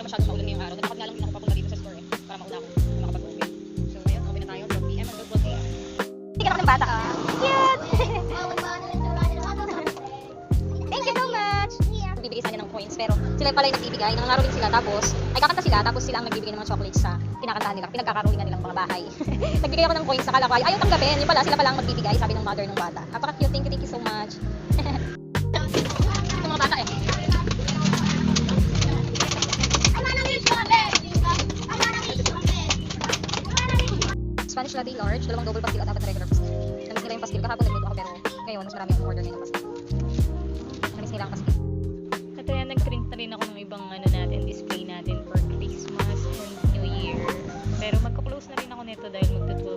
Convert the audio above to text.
masyadong maulan ngayong araw. Dapat nga lang din ako papunta dito sa store para mauna ako makapag-open. So ayun, open na tayo, 12 PM hanggang 12 AM. Hindi ka na ng bata ah. Cute! Thank you so much! Bibigay sa kanya ng coins, pero sila pala yung nagbibigay. Nangangaro din sila, tapos ay kakanta sila, tapos sila ang nagbibigay ng mga chocolates sa kinakantahan nila, pinagkakarolingan nilang mga bahay. Nagbigay ako ng coins, akala ko ayaw tanggapin. Yung pala, sila pala ang magbibigay, sabi ng mother ng bata. Napaka-cute, thank you so much. Yung mga bata eh. Spanish latte large, dalawang double pastil at apat na regular pastil. Namiss nila yung pastil, kahapon nagluto ako pero ngayon mas marami akong order ngayon ng pastil. Namiss nila ang pastil. At ayan, nag-print na rin ako ng ibang display natin for Christmas and New Year. Pero magka-close na rin ako nito dahil magto-12